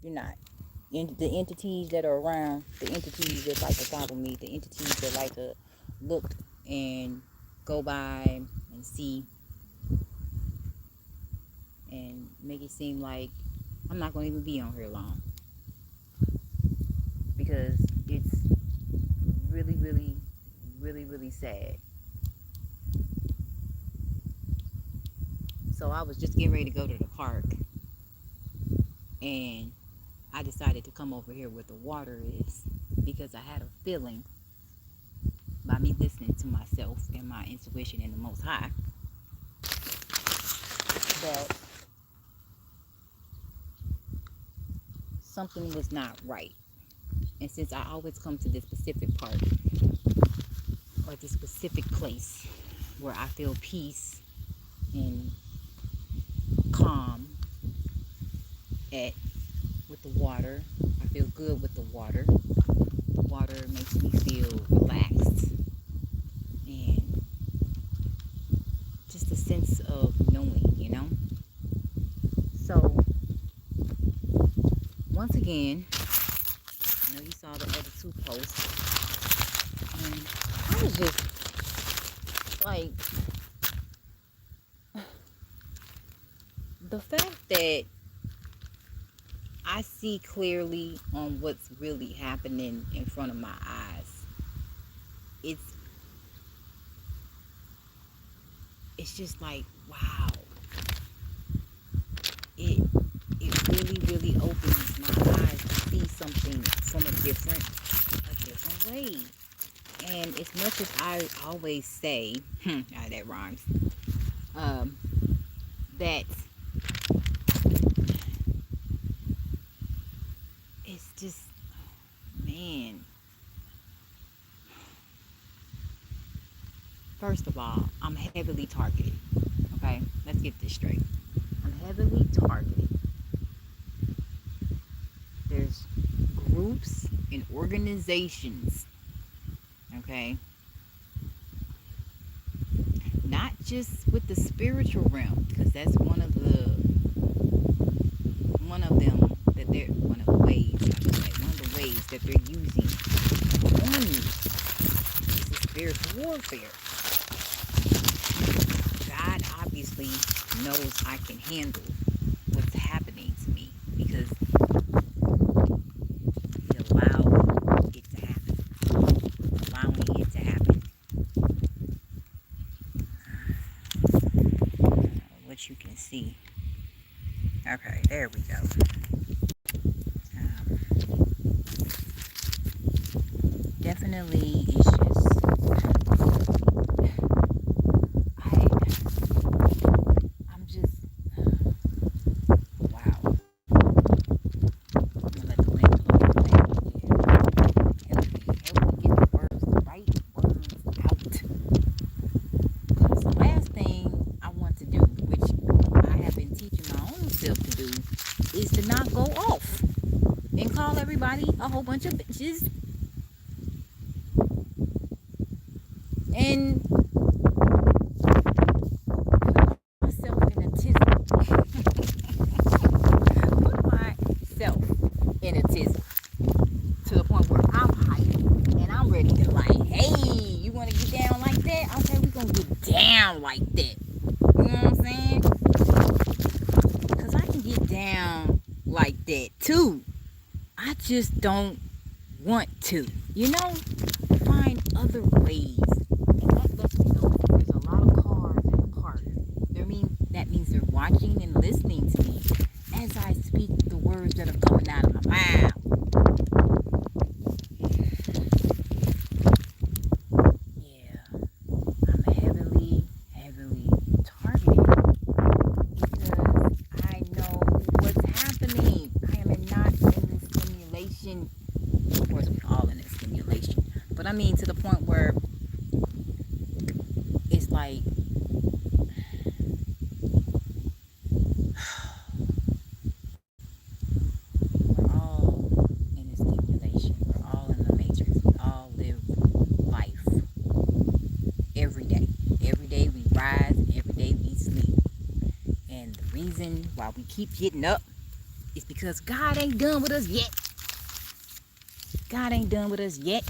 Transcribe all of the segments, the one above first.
you're not. The entities that are around, the entities that like to follow me, the entities that like to look and go by and see and make it seem like I'm not going to even be on here long, because it's really, really, really, really sad. So I was just getting ready to go to the park, and I decided to come over here where the water is, because I had a feeling, by me listening to myself and my intuition and the Most High, that something was not right. And since I always come to this specific park or this specific place where I feel peace and calm at with the water, I feel good with the water. The water makes me feel relaxed and just a sense of knowing, you know. So once again, I know you saw the other two posts, and I was just like, the fact that I see clearly on what's really happening in front of my eyes, it's just like, wow. It really, really opens my eyes to see something from a different way. And as much as I always say, that rhymes, that it's just, man. First of all, I'm heavily targeted. Okay, let's get this straight. I'm heavily targeted. There's groups and organizations, okay, not just with the spiritual realm, because that's one of the ways that they're using on you. This is spiritual warfare. God obviously knows I can handle what's happening to me, because He allowed it to happen. Allowing it to happen. What you can see. Okay, there we go. Definitely, it's just, I'm just, wow. I'm gonna let the wind blow my back. Help me get the right words out. Because the last thing I want to do, which I have been teaching my own self to do, is to not go off and call everybody a whole bunch of bitches. And put myself in a tizzy. Put myself in a tizzy to the point where I'm hyped and I'm ready to, like, hey, you want to get down like that? Okay, we're going to get down like that. You know what I'm saying? Because I can get down like that too. I just don't want to, you know? Find other ways. There's a lot of cars in the park. That means they're watching and listening to me as I speak the words that are coming out of my mouth. Yeah, I'm heavily, heavily targeted because I know what's happening. I am not in the stimulation. Of course, we're all in a stimulation, but I mean to the point where it's like, we're all in a stimulation. We're all in the matrix. We all live life every day. Every day we rise, every day we sleep. And the reason why we keep getting up It's because God ain't done with us yet. God ain't done with us yet.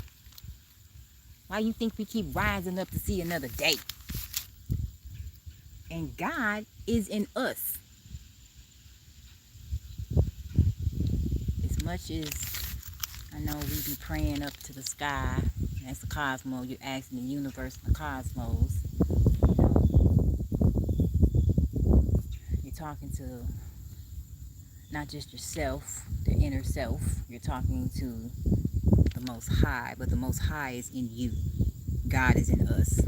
Why you think we keep rising up to see another day? And God is in us. As much as I know we be praying up to the sky, that's the cosmos, you're asking the universe and the cosmos. You're talking to not just yourself, the inner self. You're talking to the Most High, but the Most High is in you. God is in us.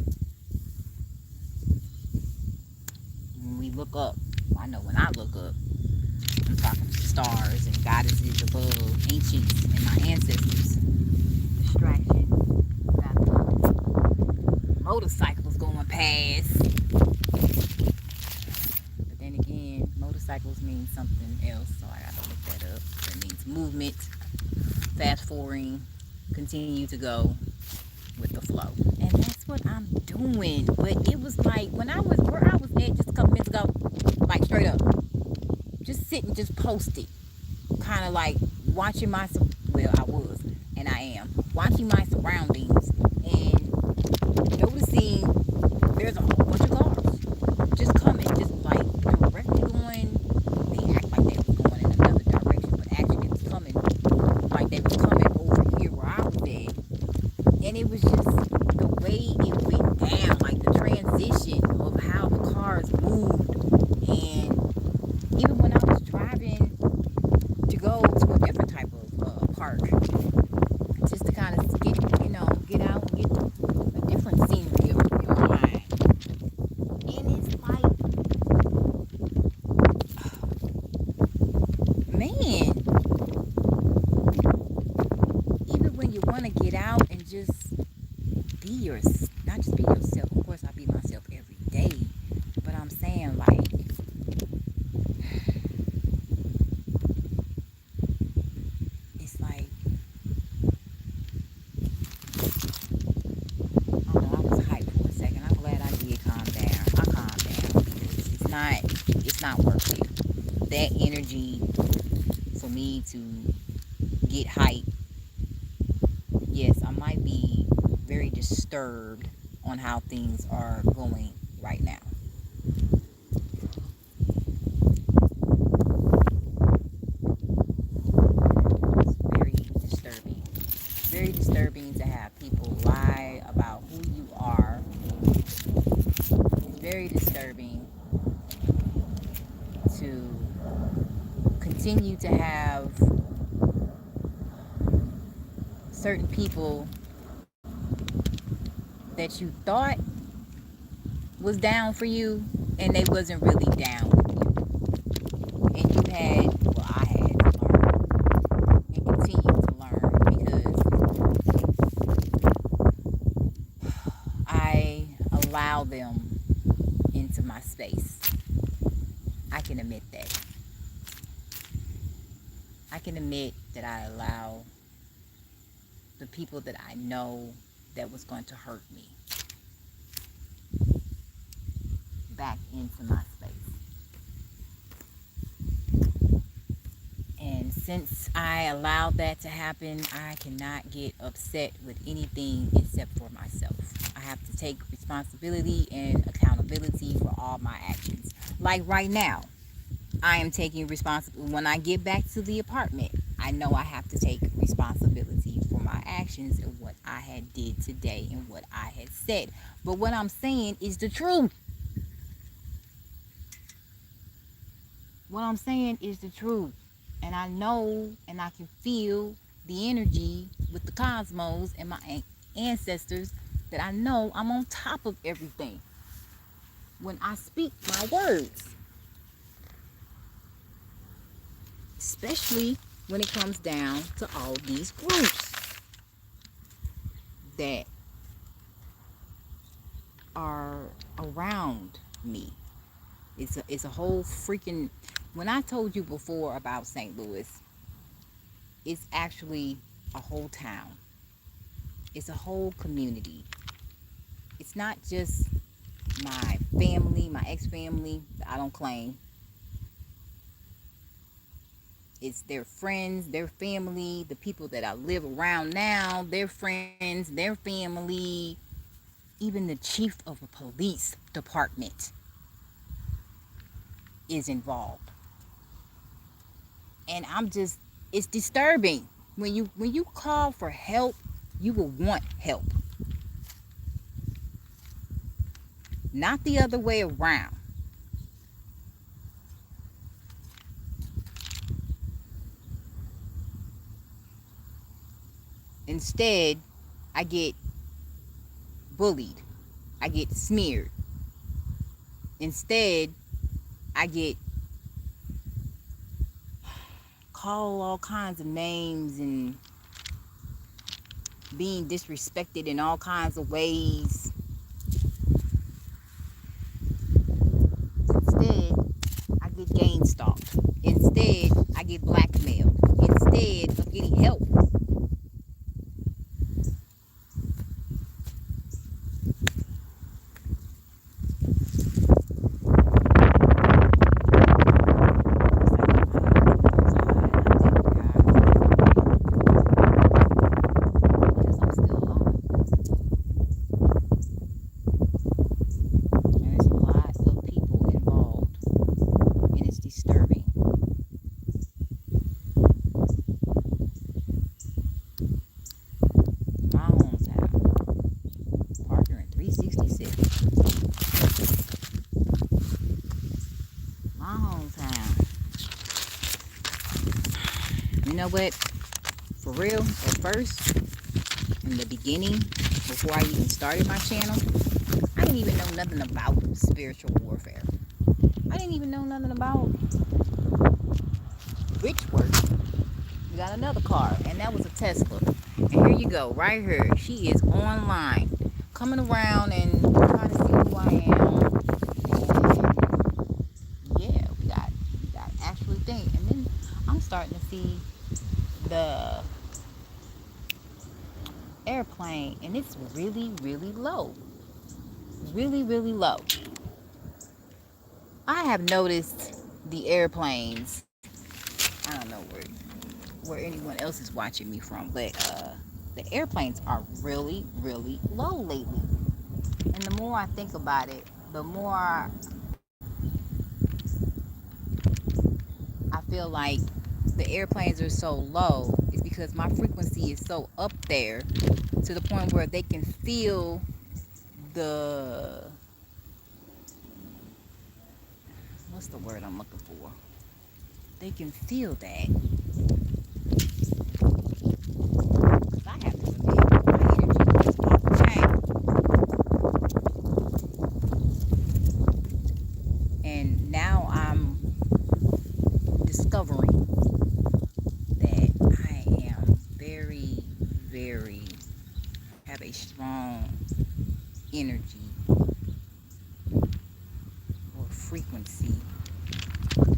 When we look up, I know when I look up, I'm talking to stars and goddesses above, ancients and my ancestors. Distraction. Got motorcycles going past. But then again, motorcycles mean something else, so I gotta look that up. It means movement, fast forwarding, continue to go with the flow. And that's what I'm doing. But it was like when I was where I was at just a couple minutes ago, like straight up, just sitting, just posted, kind of like watching my, well, I was, and I am, watching my surroundings and noticing there's a whole bunch of cars just coming, just like directly going, they act like they was going in another direction, but actually it was coming, like they was coming over here where I was at. And it was just the way it went down, like the transition of how the cars moved. And even when I was driving to go to a different type of park, just to kind of get, get out and get a different scenery in my mind. And it's like, man, even when you want to get out and just be not just be yourself. Of course, I be myself every day, but I'm saying like, it's like, I don't know, I was hyped for a second. I'm glad I did calm down. I calmed down because it's not worth it. That energy for me to get hyped. Yes, I might be very disturbed on how things are going right now. It's very disturbing. Very disturbing to have people lie about who you are. It's very disturbing to continue to have certain people that you thought was down for you and they wasn't really down with you. And you had, well, I had to learn and continue to learn because I allow them into my space. I can admit that. I can admit that I allow the people that I know that was going to hurt me back into my space. And since I allowed that to happen, I cannot get upset with anything except for myself. I have to take responsibility and accountability for all my actions. Like right now, I am taking responsibility. When I get back to the apartment, I know I have to take responsibility for my actions and what I had did today and what I had said. But what I'm saying is the truth. What I'm saying is the truth. And I know and I can feel the energy with the cosmos and my ancestors that I know I'm on top of everything when I speak my words. Especially when it comes down to all these groups that are around me. It's a whole freaking, when I told you before about St. Louis, it's actually a whole town. It's a whole community. It's not just my family, my ex-family that I don't claim. It's their friends, their family, the people that I live around now, their friends, their family, even the chief of a police department is involved. And I'm just, it's disturbing. When you call for help, you will want help. Not the other way around. Instead, I get bullied. I get smeared. Instead, I get called all kinds of names and being disrespected in all kinds of ways. Instead, I get gang stalked. Instead, I get blackmailed. Instead of getting help. My hometown. You know what? For real, at first, in the beginning, before I even started my channel, I didn't even know nothing about spiritual warfare. I didn't even know nothing about witch work. We got another car, and that was a Tesla. And here you go, right here. She is online, coming around and trying to see who I am. Yeah, we got actually things. And then I'm starting to see the airplane, and it's really, really low. Really, really low. I have noticed the airplanes. I don't know where anyone else is watching me from, but the airplanes are really, really low lately. And the more I think about it, the more I feel like the airplanes are so low is because my frequency is so up there to the point where they can feel the, what's the word I'm looking for? They can feel that. Because I have to admit, my energy is off the chain. And now I'm discovering that I am very, very, have a strong energy or frequency.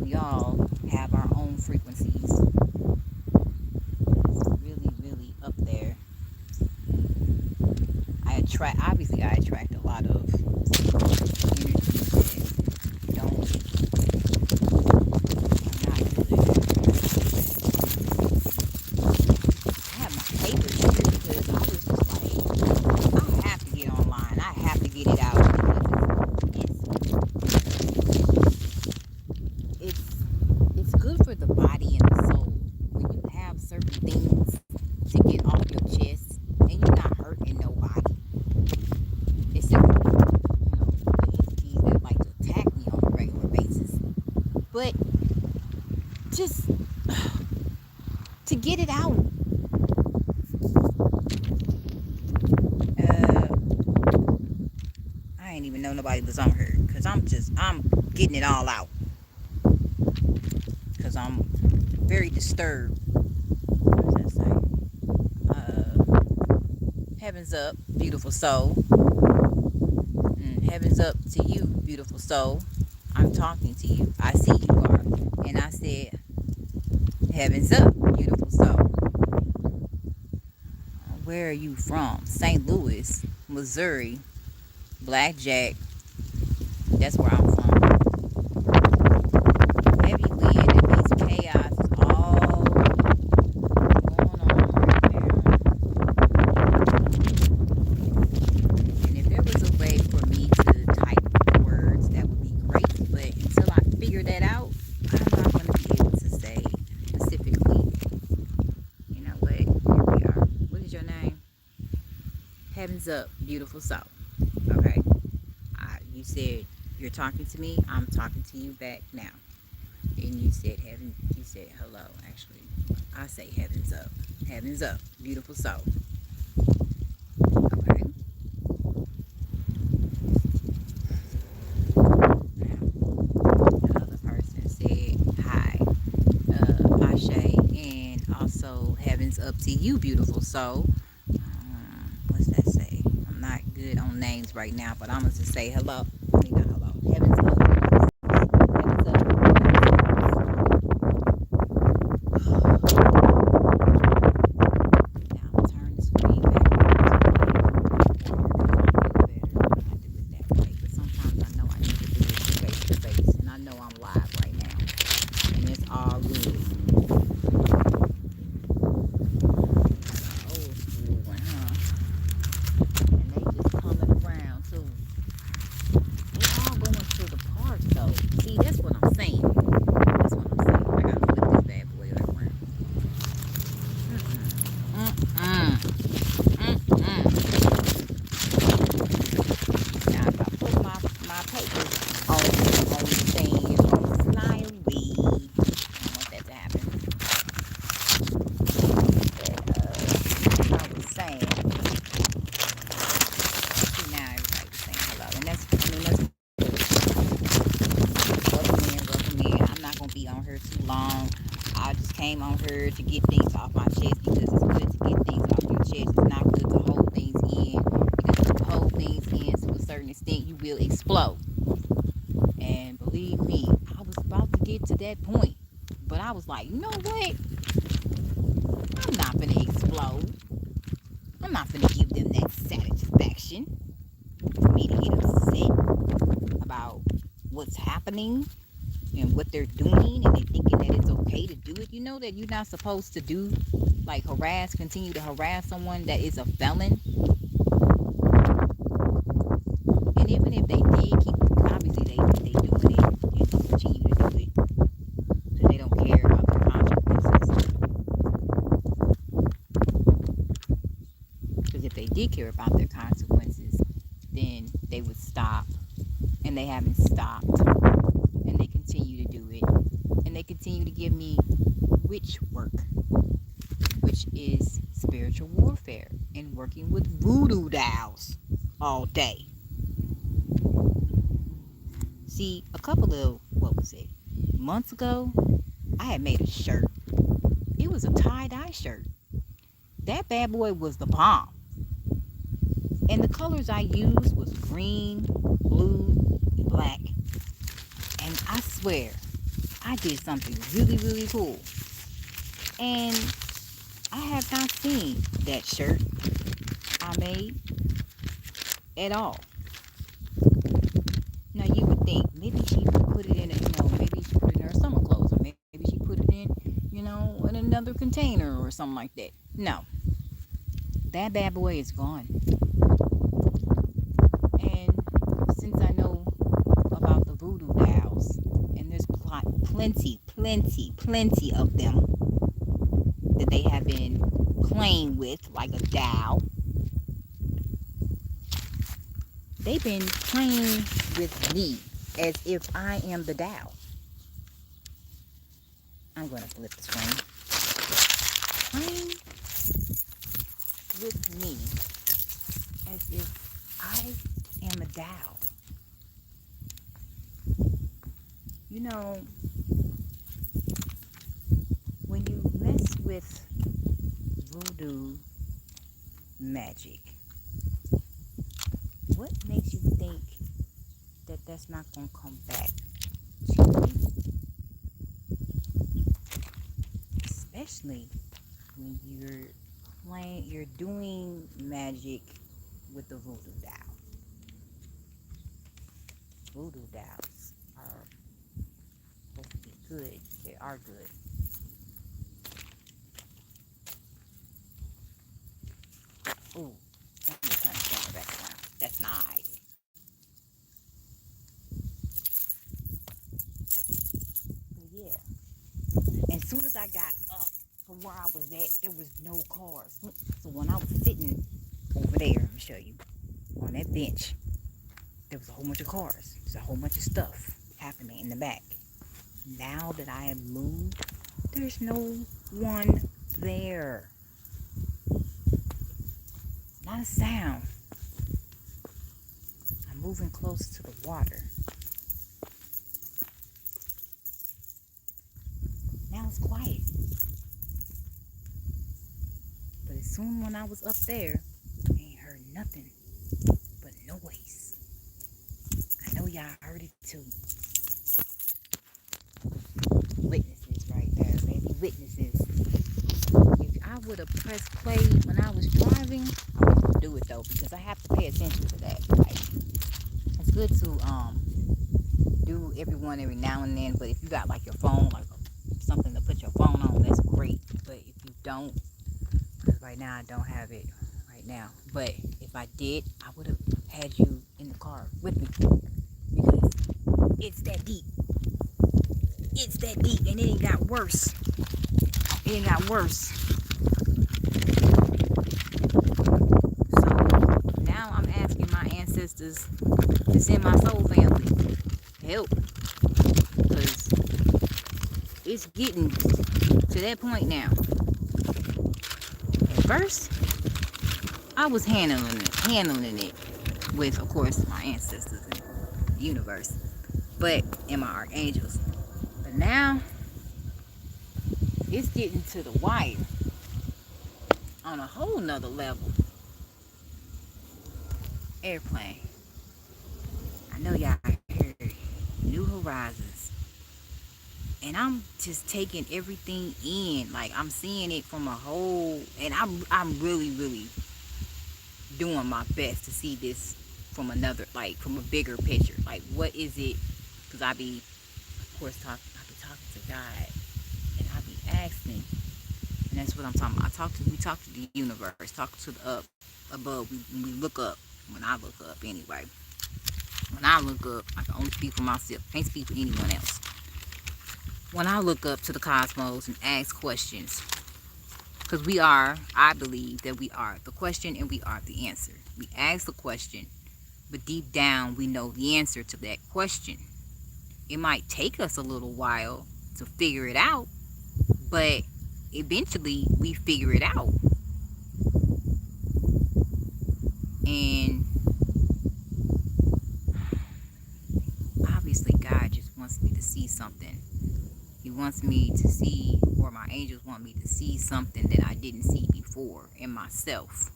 We all have our own frequencies. It's really, really up there. Obviously I attract a lot of energies that don't, not good. I have my papers here because I was just like, I have to get online. I have to get it out because it's good for the body and the soul when you have certain things to get off your chest and you're not hurting nobody. Except for, the entities that like to attack me on a regular basis. But just to get it out. I ain't even know nobody was on here because I'm getting it all out. Because I'm very disturbed. What does that say? Heavens up, beautiful soul. Heavens up to you, beautiful soul. I'm talking to you. I see you are. And I said, heavens up, beautiful soul. Where are you from? St. Louis, Missouri, Blackjack. That's where I'm from. Heavy wind that means chaos is all Heavens up, beautiful soul. Okay. You said you're talking to me. I'm talking to you back now. And you said heaven. You said hello. Actually, I say heavens up. Heavens up, beautiful soul. Okay. Now, another person said hi, Ashe, and also heavens up to you, beautiful soul. What's that say? I'm not good on names right now, but I'm gonna just say hello. I mean, not hello. Heavens up. Heavens up. Now I'm gonna turn the screen back better. I do it that way, but sometimes I know I need to do it face to face, and I know I'm live right now, and it's all good. Old school one, huh? And they just coming around too. They all going to the park though. See, that's what I'm saying. That's what I'm saying. I gotta flip this bad boy around. Mm-mm. Mm-mm. Now if I put my papers on the thing, it's gonna slide away. I don't want that to happen. But I was saying, see now everybody's saying hello, and that's welcome in. I'm not gonna be on here too long. I just came on here to get things off my chest because it's good to get things off your chest. It's not good to hold things in because if you hold things in to a certain extent, you will explode. And believe me, I was about to get to that point, but I was like, you know what? I'm not gonna explode. I'm not gonna give them that satisfaction for me to get upset about what's happening and what they're doing, and they thinking that it's okay to do it. You know that you're not supposed to do, like, continue to harass someone that is a felon. And even if they did keep, obviously they doing it and they continue to do it because they don't care about the consequences. Because if they did care about their consequences, then they would stop, and they haven't stopped, and they continue to do it, and they continue to give me witch work, which is spiritual warfare and working with voodoo dolls all day. See, a couple of, what was it, months ago, I had made a shirt. It was a tie-dye shirt. That bad boy was the bomb. And the colors I used was green, blue, and black. And I swear, I did something really, really cool. And I have not seen that shirt I made at all. Now you would think maybe she put it in maybe she put it in her summer clothes, or maybe she put it in, in another container or something like that. No, that bad boy is gone. And since I know about the voodoo dolls, and there's plenty of them that they have been playing with like a doll. They've been playing with me as if I am the doll. I'm going to flip the screen. Playing with me as if I am a doll. You know, when you mess with voodoo magic, what makes you think that that's not going to come back to you? Especially when you're doing magic with the voodoo doll. Voodoo dolls are supposed to be good. They are good. Ooh, let me turn the camera back around. That's nice. But yeah. As soon as I got up from where I was at, there was no cars. So when I was sitting over over there, I'm going to show you. On that bench, there was a whole bunch of cars. There's a whole bunch of stuff happening in the back. Now that I have moved, there's no one there. Not a sound. I'm moving close to the water. Now it's quiet. But as soon when I was up there, I ain't heard nothing but noise. I know y'all heard it too. Witnesses right there, baby. Witnesses. If I would have pressed play when I was driving, I wouldn't do it though, because I have to pay attention to that. Like, it's good to do everyone every now and then, but if you got like your phone, like something to put your phone on, that's great. But if you don't, because right now I don't have it right now, but if I did, I would have had you in the car with me, because it's that deep. It's that deep, and it ain't got worse. It ain't got worse. So now I'm asking my ancestors to send my soul family help, because it's getting to that point now. At first, I was handling it with, of course, my ancestors and the universe, and my archangels. But now, it's getting to the wire on a whole nother level. Airplane. I know y'all heard New Horizons. And I'm just taking everything in. Like, I'm seeing it from a whole, and I'm really, really doing my best to see this from another, like, from a bigger picture. Like, what is it? Because I be, of course, I be talking to God, and I be asking, and that's what I'm talking about. We talk to the universe, talk to the up above. When we look up, when I look up anyway. When I look up, I can only speak for myself. Can't speak for anyone else. When I look up to the cosmos and ask questions, because I believe that we are the question and we are the answer. We ask the question, but deep down we know the answer to that question. It might take us a little while to figure it out, but eventually we figure it out. And obviously God just wants me to see something. He wants me to see, or my angels want me to see something that I didn't see before in myself.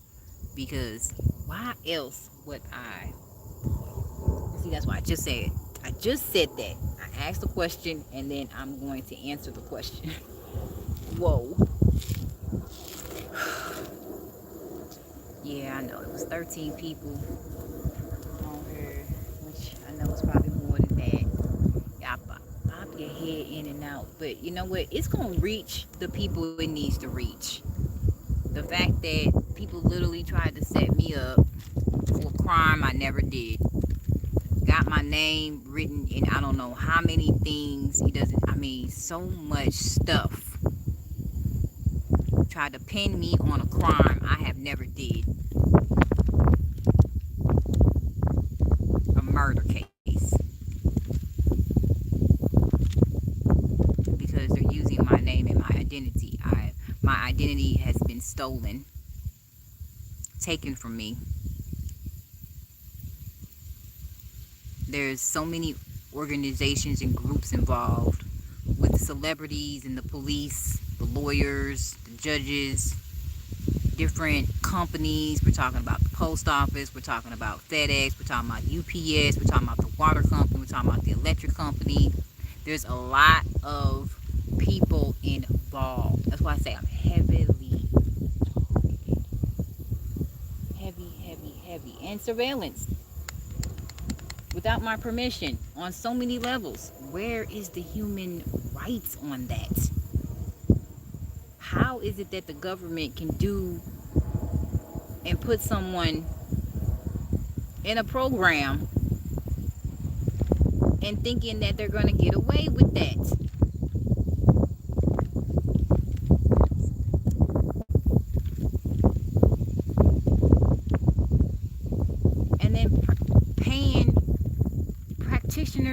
Because why else would I? See, that's why I just said that. I asked the question and then I'm going to answer the question. Whoa. Yeah, I know. It was 13 people on here, which I know is probably more than that. Pop your head in and out. But you know what? It's going to reach the people it needs to reach. The fact that people literally tried to set me up for a crime I never did. Got my name written in I don't know how many things. So much stuff. Tried to pin me on a crime I have never did. A murder case. Because they're using my name and my identity. My identity has been stolen. Taken from me. There's so many organizations and groups involved with the celebrities and the police, the lawyers, the judges, different companies. We're talking about the post office, we're talking about FedEx, we're talking about UPS, we're talking about the water company, we're talking about the electric company. There's a lot of people involved. That's why I say I'm heavy. And surveillance. Without my permission, on so many levels. Where is the human rights on that? How is it that the government can do and put someone in a program and thinking that they're going to get away with that?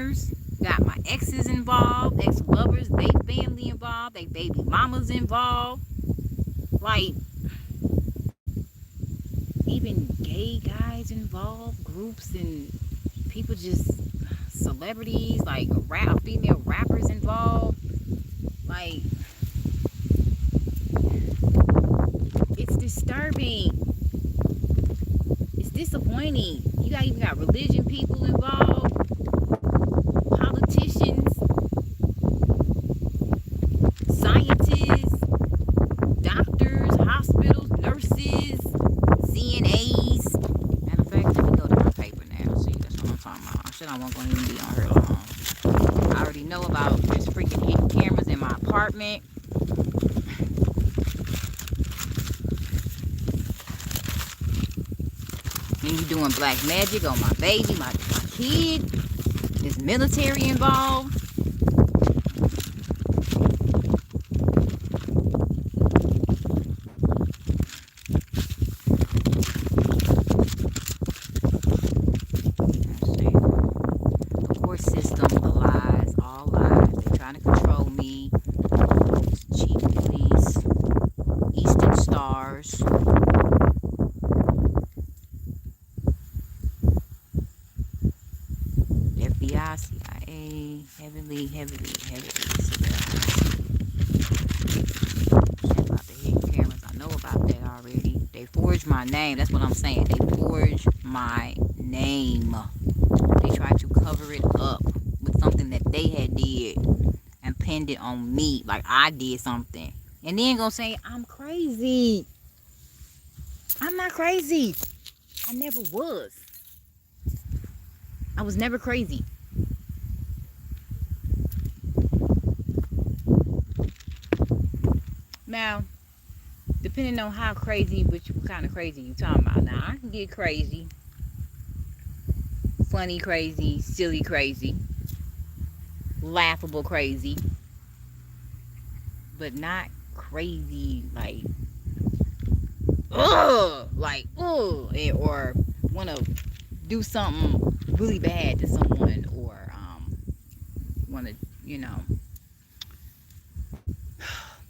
partners, got my exes involved, ex-lovers, they family involved, they baby mamas involved. Like, even gay guys involved, groups and people, just celebrities, like female rappers involved. Like, it's disturbing. It's disappointing. You even got religion people involved, politicians, scientists, doctors, hospitals, nurses, CNAs. Matter of fact, let me go to my paper now. See, that's what I'm talking about. Shit, I won't gonna even be on here long. I already know about this freaking hidden cameras in my apartment. Then you doing black magic on my baby, my kid. There's military involved. The court system, the lies, all lies. They're trying to control me. Chief police, Eastern Stars. FBI, CIA, heavily about the hidden cameras. I know about that already. They forged my name. That's what I'm saying. They forged my name. They tried to cover it up with something that they had did and pinned it on me like I did something. And then gonna say I'm crazy. I'm not crazy. I never was. I was never crazy. Now, depending on how crazy, what kind of crazy you talking about. Now, I can get crazy. Funny crazy, silly crazy, laughable crazy. But not crazy like, ugh, like, ugh, or want to do something really bad to someone, or want to,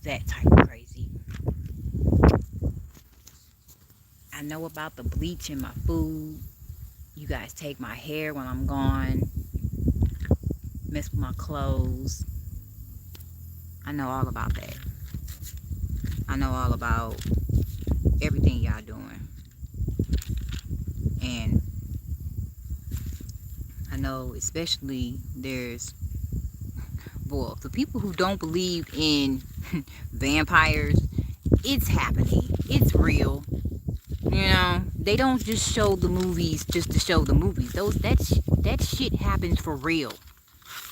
that type of crazy. I know about the bleach in my food. You guys take my hair when I'm gone, mess with my clothes. I know all about that. I know all about everything y'all doing. And I know especially there's, well, the people who don't believe in vampires, it's happening. It's real. They don't just show the movies just to show the movies. That shit happens for real.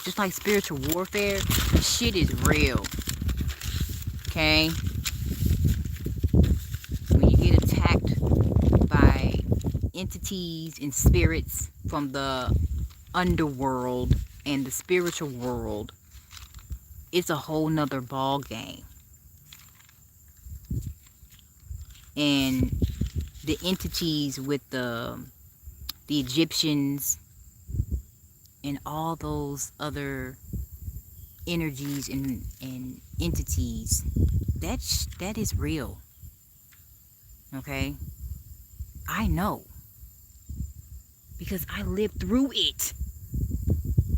Just like spiritual warfare, shit is real. Okay? When you get attacked by entities and spirits from the underworld and the spiritual world, it's a whole nother ball game. And the entities with the Egyptians and all those other energies and entities, that is real. Okay? I know. Because I lived through it.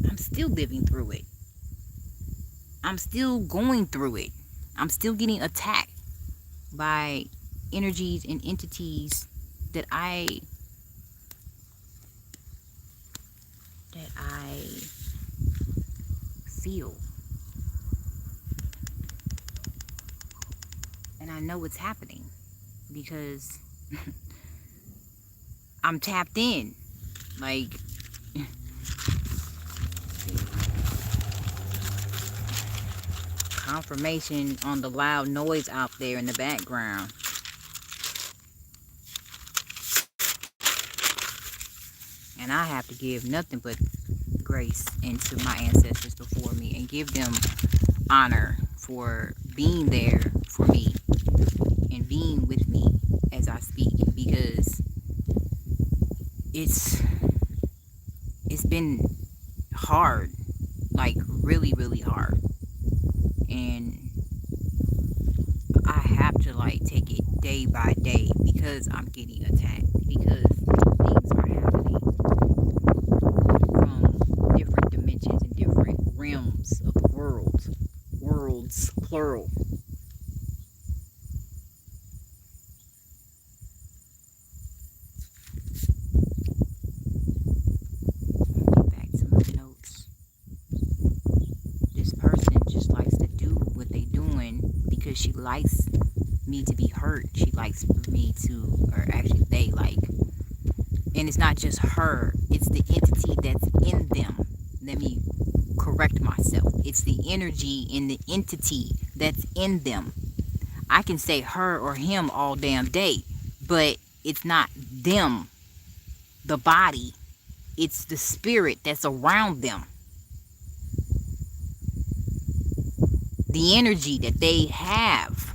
I'm still living through it. I'm still going through it. I'm still getting attacked by energies and entities that I feel. And I know it's happening because I'm tapped in. Like, confirmation on the loud noise out there in the background. And I have to give nothing but grace into my ancestors before me and give them honor for being there for me and being with me as I speak, because it's been hard. hard, like really, really hard. And I have to like take it day by day because I'm getting attacked, because things are happening from different dimensions and different realms of the worlds plural. Back to my notes. This person just likes to do what they doing because she likes me to be hurt. She likes me to, or actually they like, and it's not just her, it's the entity that's in them. Let me correct myself. It's the energy in the entity that's in them. I can say her or him all damn day, but it's not them, the body. It's the spirit that's around them. The energy that they have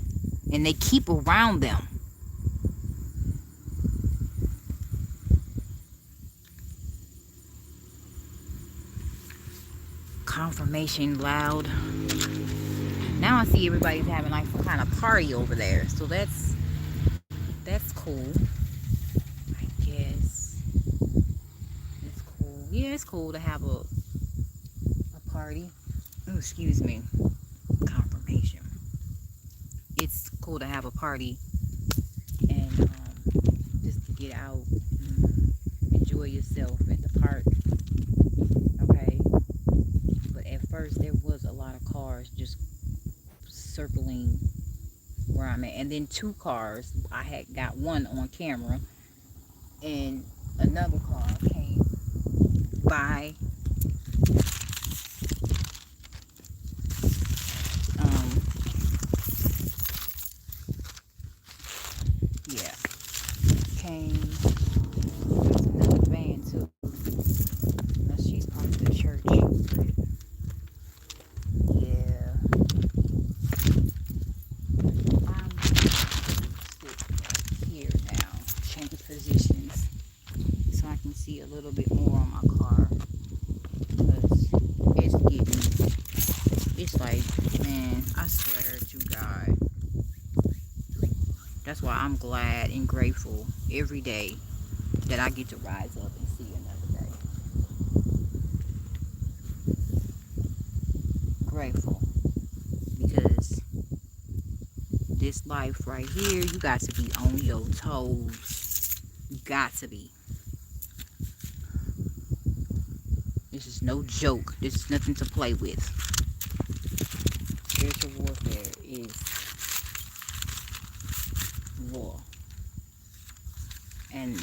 and they keep around them. Confirmation loud. Now I see everybody's having like some kind of party over there. So that's cool. I guess it's cool. Yeah, it's cool to have a party. Oh, excuse me. Confirmation. It's cool to have a party and just to get out, enjoy yourself at the park. Okay. But at first there was a lot of cars just circling where I'm at, and then 2 cars. I had got one on camera, and another car came by. Yeah, came. There's another van too. Unless she's part of the church. But yeah. I'm sit here now, change positions so I can see a little bit more on my car, because it's like, man, I swear to God. That's why I'm glad and grateful every day that I get to rise up and see another day. Grateful, because this life right here, you got to be on your toes. You got to be. This is no joke. This is nothing to play with. Spiritual warfare is war. And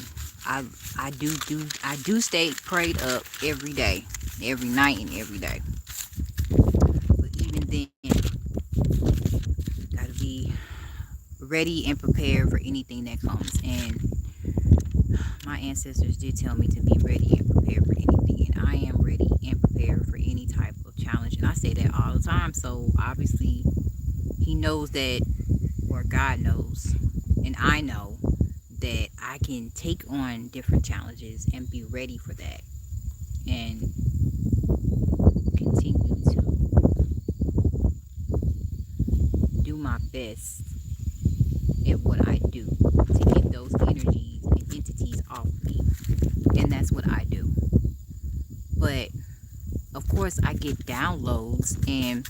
I do stay prayed up every day, every night and every day. But even then, gotta be ready and prepared for anything that comes. And my ancestors did tell me to be ready and prepared for anything, and I am ready and prepared for any type of challenge. And I say that all the time. So obviously he knows that, or God knows, and I know that I can take on different challenges and be ready for that, and continue to do my best at what I do to get those energies and entities off me. And that's what I do. But of course I get downloads, and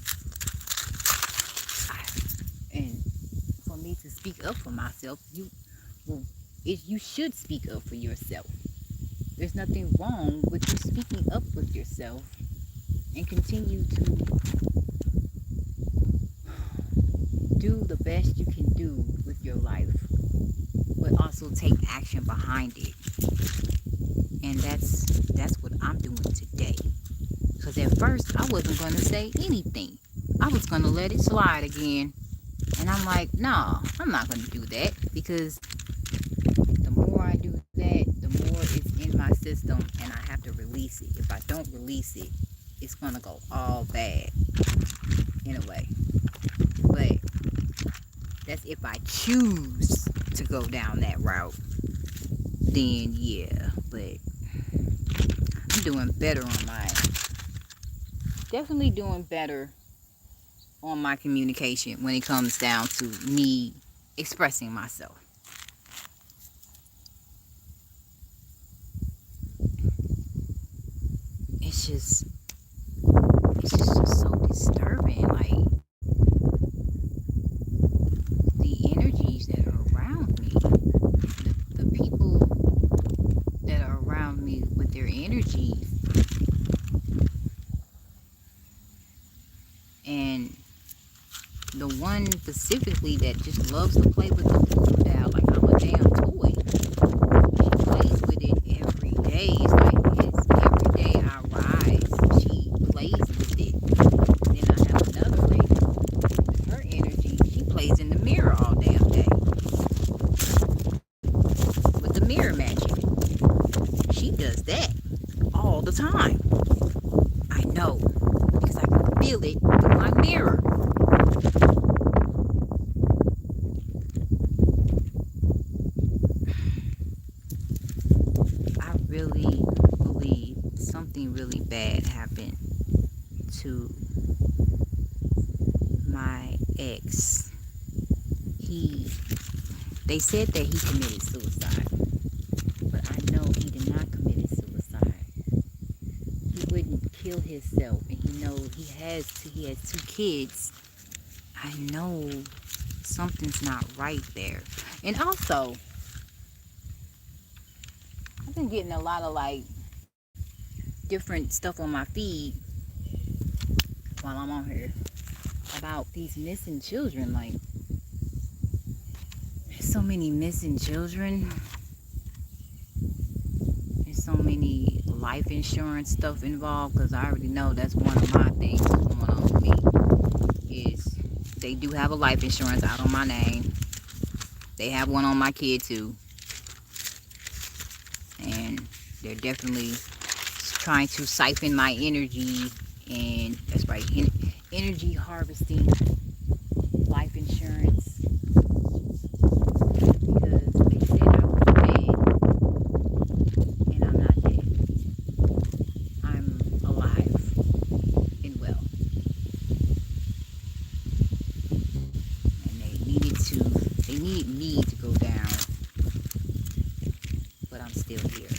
for me to speak up for myself, you should speak up for yourself. There's nothing wrong with you speaking up with yourself, and continue to do the best you can do with your life, but also take action behind it. And that's what I'm doing today. Because at first I wasn't going to say anything. I was going to let it slide again. And I'm like, nah, I'm not going to do that, because the more I do that, the more it's in my system, and I have to release it. If I don't release it, it's going to go all bad in a way. But that's if I choose to go down that route. Then yeah, but I'm doing better on my definitely doing better on my communication when it comes down to me expressing myself. It's just so disturbing. Like the energies that are around me, the people that are around me with their energies, and the one specifically that just loves to play with the voodoo doll like I'm a damn toy. She plays with it every day. It's like it's every day I rise, she plays with it. Then I have another lady with her energy. She plays in the mirror all damn day with the mirror magic. She does that all the time. I know because I can feel it through my mirror. I really believe something really bad happened to my ex. They said that he committed suicide, but I know he did not commit suicide. He wouldn't kill himself, and he has 2 kids. I know something's not right there. And also, I've been getting a lot of like different stuff on my feed while I'm on here about these missing children. Like, there's so many missing children. There's so many life insurance stuff involved, because I already know that's one of my things going on with me. Is they do have a life insurance out on my name. They have one on my kid too. And they're definitely trying to siphon my energy, and that's right, energy harvesting life insurance, because they said I was dead, and I'm not dead. I'm alive and well, and they needed me to go down, but I'm still here.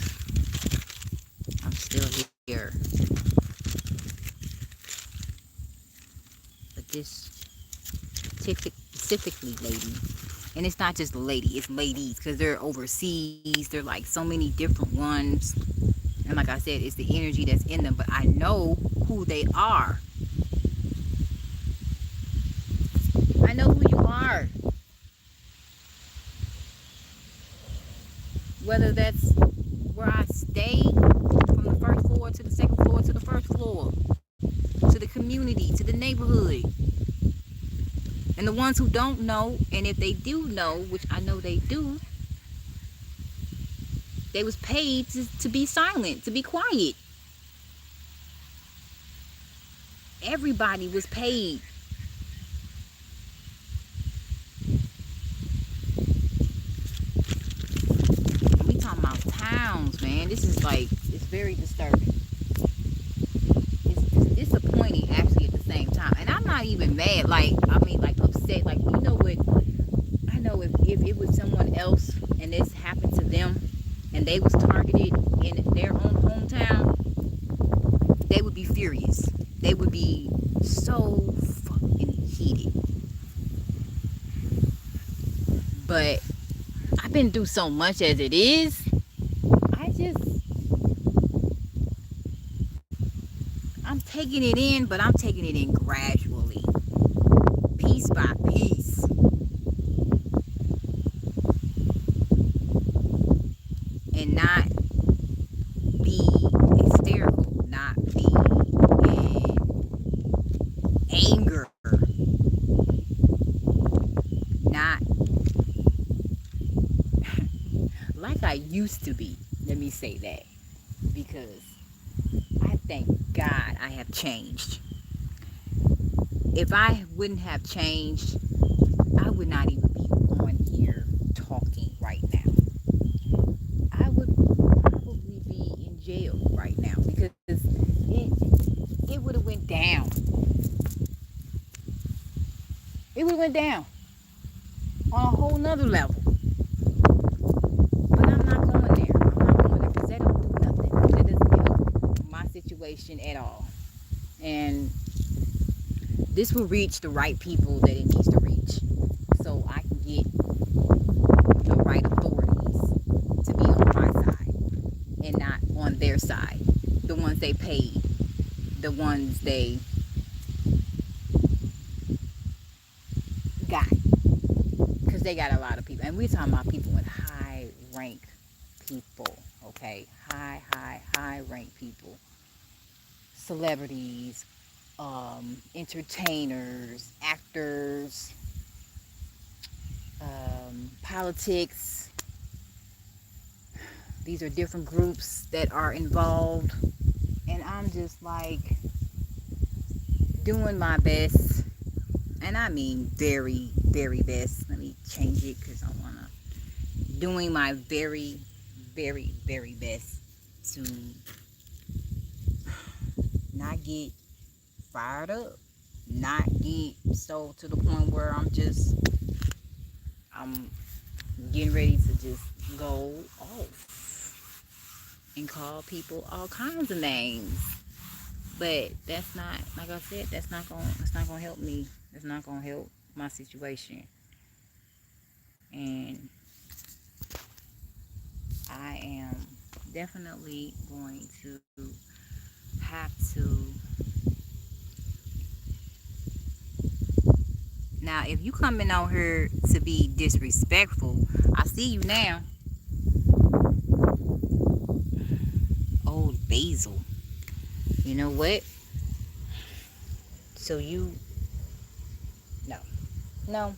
I'm still here. But this specifically lady, and it's not just a lady, it's ladies, because they're overseas. They're like so many different ones. And like I said, it's the energy that's in them, but I know who they are. I know who you are. Whether that's where I stay, from the first floor to the second floor to the first floor, to the community, to the neighborhood. And the ones who don't know, and if they do know, which I know they do, they was paid to be silent, to be quiet. Everybody was paid. And we talking about towns, man. This is like, it's very disturbing. It's disappointing actually at the same time. And I'm not even mad, like upset. Like, you know what? I know if it was someone else and this happened to them and they was targeted in their own hometown, they would be furious. They would be so fucking heated. But I've been through so much as it is. I'm taking it in, but I'm taking it in gradually, piece by piece. And not be hysterical, not be in anger, not like I used to be. Let me say that, because I thank God I have changed. If I wouldn't have changed, I would not even be on here talking right now. I would probably be in jail right now, because it would have went down. went down on a whole nother level. But I'm not going there. I'm not going there because that don't do nothing. That doesn't help my situation at all. And this will reach the right people that it needs to reach. So I can get the right authorities to be on my side and not on their side. The ones they paid. The ones they got. Because they got a lot of people. And we're talking about people with high rank people. Okay? High rank people. Celebrities, entertainers, actors, politics. These are different groups that are involved. And I'm just like doing my best. And I mean very, very best. Let me change it because I want to. Doing my very, very, very best to not get fired up. Not get so to the point where I'm getting ready to just go off and call people all kinds of names. But that's not, like I said, that's not gonna help me. It's not gonna help my situation. And I am definitely going to have to. Now, if you coming out here to be disrespectful, I see you now. Old Basil. You know what? So you... No. No.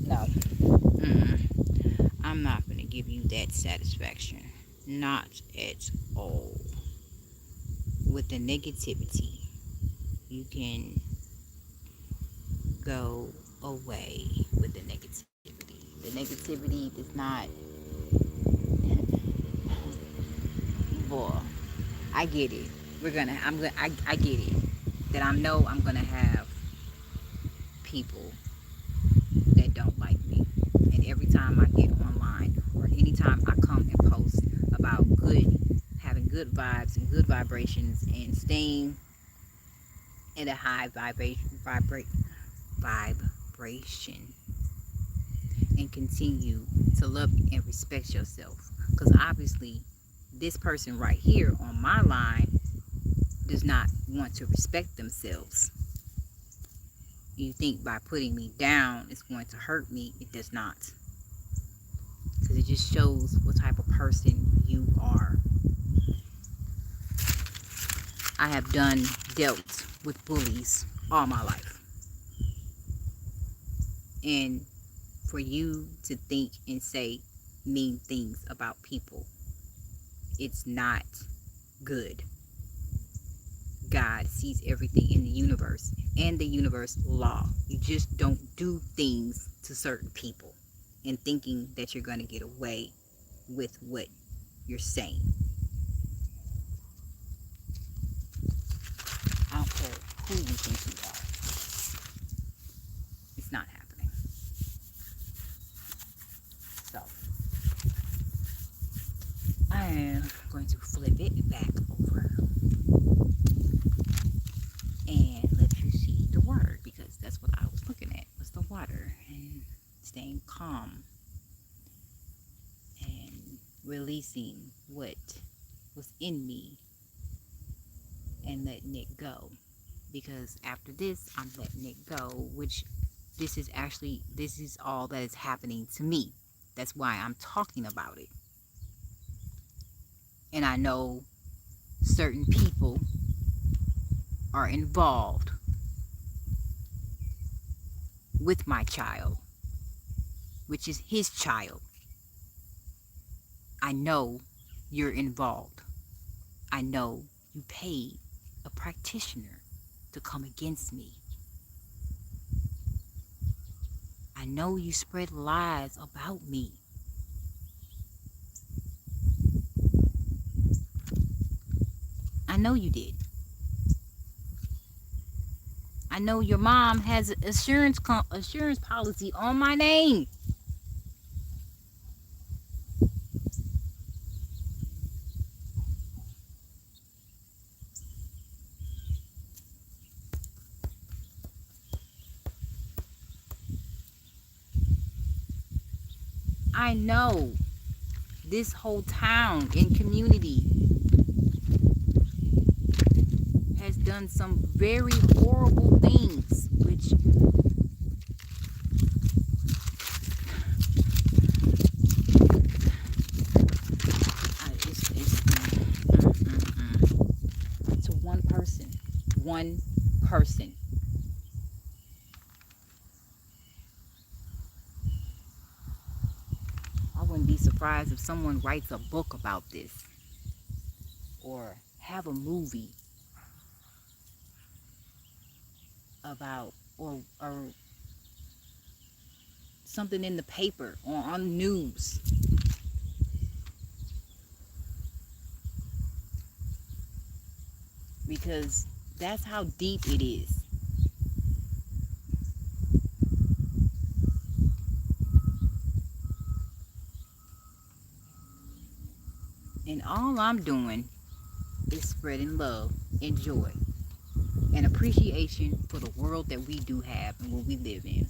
No. I'm not going to give you that satisfaction. Not at all. With the negativity, you can go away with the negativity. The negativity does not... Boy, I get it. I get it. That I know I'm gonna have people that don't like me. And every time I get online or anytime I come and post about having good vibes and good vibrations and staying in a high vibration and continue to love and respect yourself. Because obviously this person right here on my line does not want to respect themselves. You think by putting me down it's going to hurt me. It does not. Because it just shows what type of person you are. I have dealt with bullies all my life. And for you to think and say mean things about people, it's not good. God sees everything in the universe and the universe law. You just don't do things to certain people and thinking that you're going to get away with what you're saying. I don't care who you think you are. It's not happening. So, I am going to flip it back over and let you see the word, because that's what I was looking at, was the water and staying calm and releasing what was in me and letting it go. Because after this, I'm letting it go, which this is all that is happening to me. That's why I'm talking about it. And I know certain people are involved with my child, which is his child. I know you're involved. I know you paid a practitioner to come against me. I know you spread lies about me. I know you did. I know your mom has an assurance policy on my name. I know this whole town and community has done some very horrible things, which to one person. One person. I wouldn't be surprised if someone writes a book about this or have a movie about or something in the paper or on the news. Because that's how deep it is. And all I'm doing is spreading love and joy and appreciation for the world that we do have and what we live in.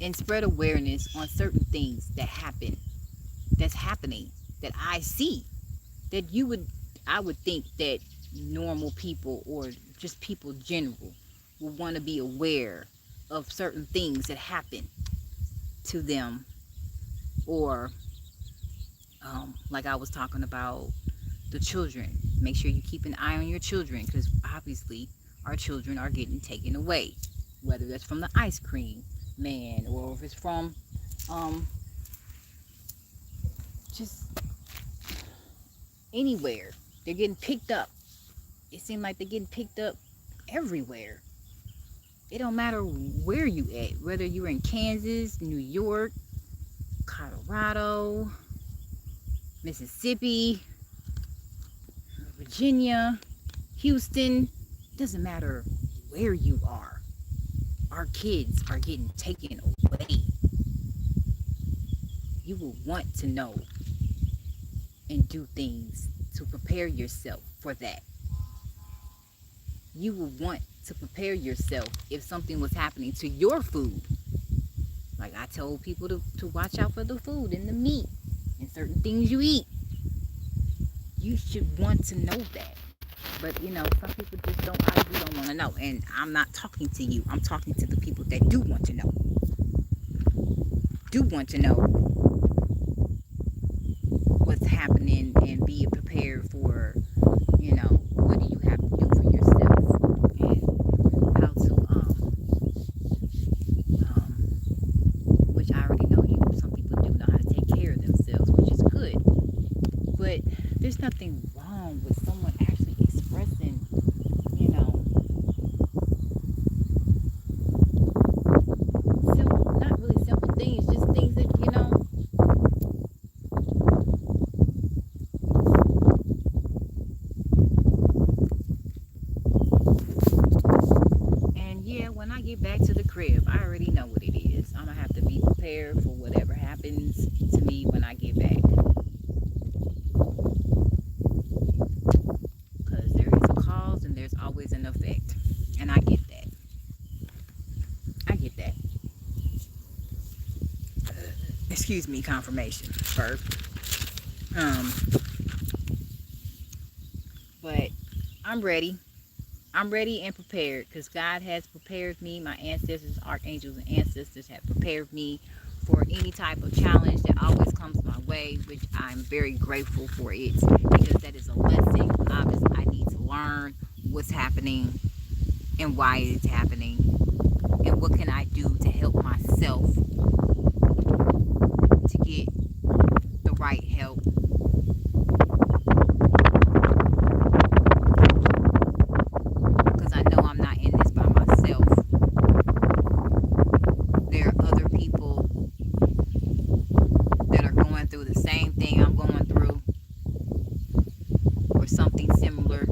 And spread awareness on certain things that's happening, that I see, that I would think that normal people or just people general will want to be aware of certain things that happen to them, or like I was talking about the children. Make sure you keep an eye on your children, because obviously our children are getting taken away, whether that's from the ice cream man or if it's from just anywhere. They're getting picked up. It seems like they're getting picked up everywhere. It don't matter where you at, whether you're in Kansas, New York, Colorado, Mississippi, Virginia, Houston. Doesn't matter where you are. Our kids are getting taken away. You will want to know and do things to prepare yourself for that. You will want to prepare yourself if something was happening to your food. Like I told people to watch out for the food and the meat and certain things you eat. You should want to know that. But some people just don't want to know. And I'm not talking to you. I'm talking to the people that do want to know. Do want to know what's happening and be prepared for, what do you have to do for yourself and how to, which I already know some people do know how to take care of themselves, which is good. But there's nothing wrong with someone actually expressing, simple, not really simple things, just things that, and yeah, when I get back to the crib, I already know what it is. I'm gonna have to be prepared for whatever happens to me when I get back. Because there is a cause and there's always an effect. And I get that. Excuse me, confirmation verb. But I'm ready. I'm ready and prepared, because God has prepared me. My ancestors, archangels, and ancestors have prepared me for any type of challenge that always comes my way, which I'm very grateful for it, because that is a lesson. Obviously, I need to learn what's happening and why it's happening, and what can I do to help myself to get the right help. Because I know I'm not in this by myself. There are other people that are going through the same thing I'm going through, or something similar.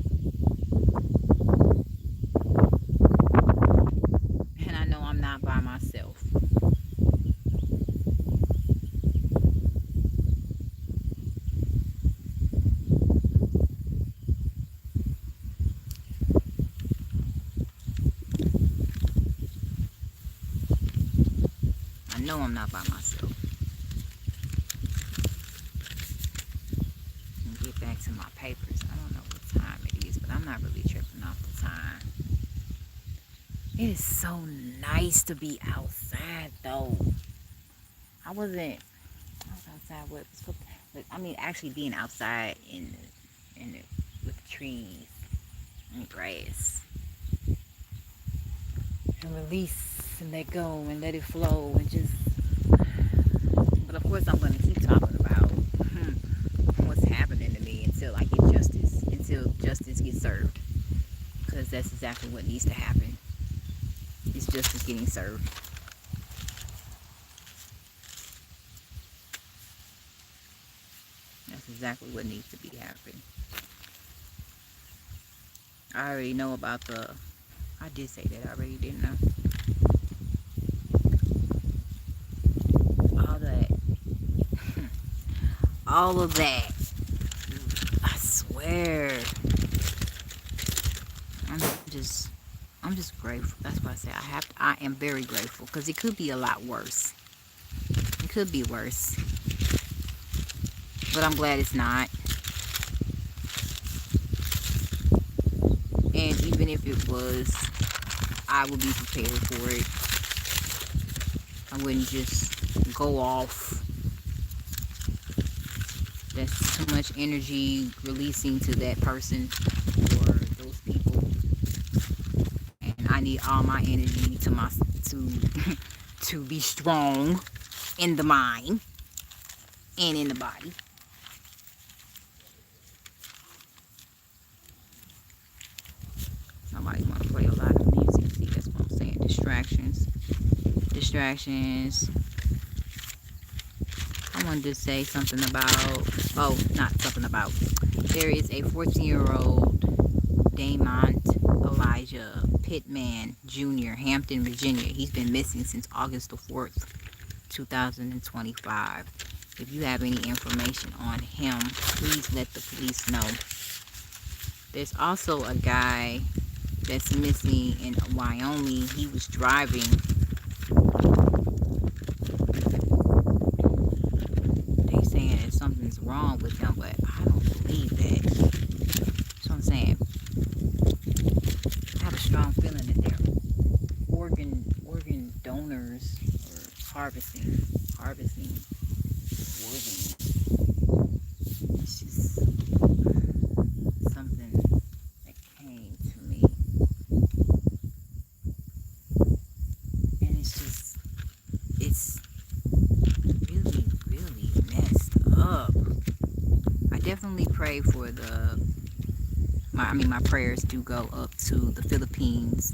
I'm not by myself. And get back to my papers. I don't know what time it is, but I'm not really tripping off the time. It is so nice to be outside, though. I was outside but I mean actually being outside with trees and grass and release and let go and let it flow and just. But of course I'm going to keep talking about what's happening to me until I get justice, until justice gets served, because that's exactly what needs to happen. It's justice getting served. That's exactly what needs to be happening. I already know about I did say that already, didn't I? All that. All of that. I swear. I'm just grateful. That's why I say I am very grateful, because it could be a lot worse. It could be worse. But I'm glad it's not. And even if it was, I would be prepared for it. I wouldn't just go off. That's too much energy releasing to that person or those people. And I need all my energy to be strong in the mind and in the body. Somebody want to play a lot of music. See, that's what I'm saying. Distractions. I wanted to say something about, not something about. There is a 14-year-old Damont Elijah Pittman Jr., Hampton, Virginia. He's been missing since August the 4th, 2025. If you have any information on him, please let the police know. There's also a guy that's missing in Wyoming. He was driving. They saying that something's wrong with him, but I don't believe that. That's what I'm saying. I have a strong feeling that they're organ donors or harvesting organs. It's just something that came to me, and it's really, really messed up. I definitely pray for my prayers do go up to the Philippines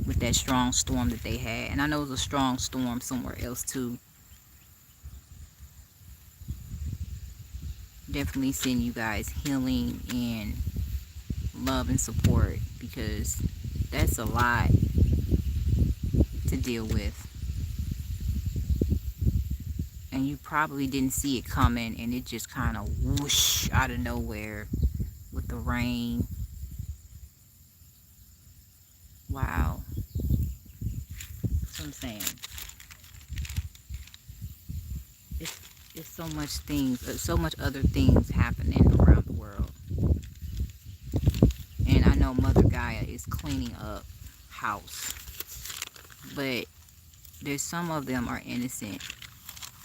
with that strong storm that they had. And I know it was a strong storm somewhere else too. Definitely send you guys healing and love and support, because that's a lot to deal with. And you probably didn't see it coming, and it just kind of whoosh out of nowhere with the rain. Wow. That's what I'm saying. It's so much things, so much other things happening around the world. And I know Mother Gaia is cleaning up house, but there's some of them are innocent,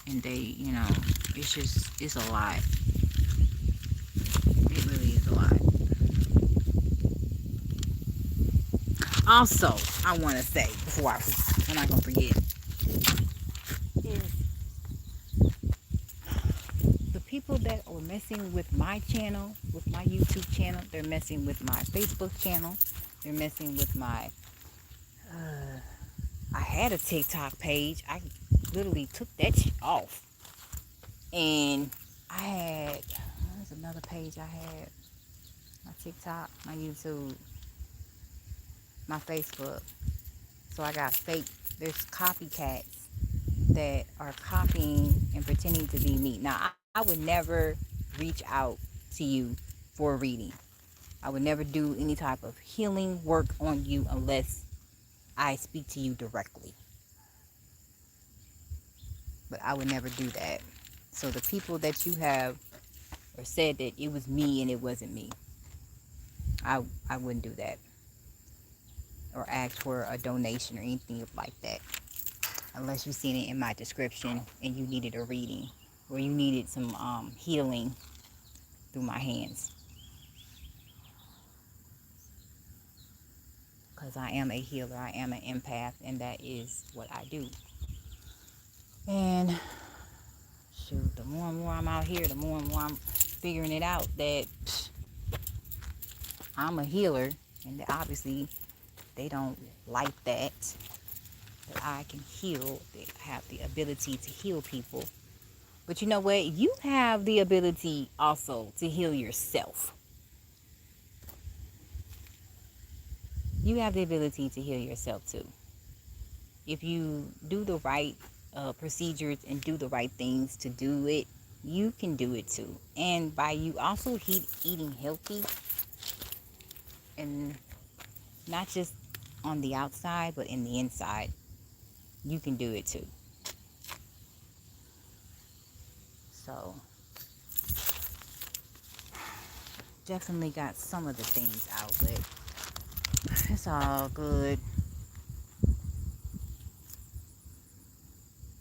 and they, it's a lot. It really is a lot. Also, I want to say before I'm not gonna forget, is the people that are messing with my channel, with my YouTube channel, they're messing with my Facebook channel, they're messing with my I had a TikTok page. I literally took that shit off. And I had, there's another page I had. My TikTok, my YouTube, my Facebook. So I got fake, there's copycats that are copying and pretending to be me. Now, I would never reach out to you for a reading. I would never do any type of healing work on you unless I speak to you directly. But I would never do that. So the people that you have or said that it was me and it wasn't me, I wouldn't do that. Or ask for a donation or anything like that. Unless you seen it in my description and you needed a reading. Or you needed some healing through my hands. Because I am a healer. I am an empath. And that is what I do. And shoot, the more and more I'm out here, the more and more I'm figuring it out that I'm a healer. And obviously they don't like that I can heal. They have the ability to heal people. But you know what? You have the ability also to heal yourself. You have the ability to heal yourself too. If you do the right procedures and do the right things to do it, you can do it too. And by you also eating healthy, and not just on the outside, but in the inside, you can do it too. So, definitely got some of the things out, but it's all good.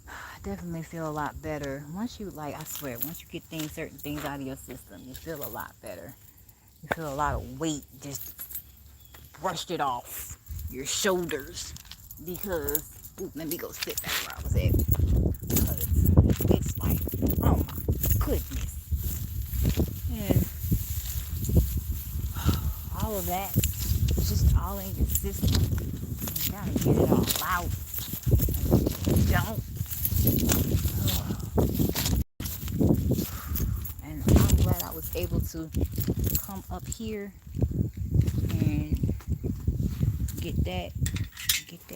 I definitely feel a lot better. Once you, I swear, once you get certain things out of your system, you feel a lot better. You feel a lot of weight just brushed it off your shoulders. Because, let me go sit back where I was at. Because it's like, oh my goodness. And all of that, just all in your system. You gotta get it all out. And you don't. And I'm glad I was able to come up here and get that, because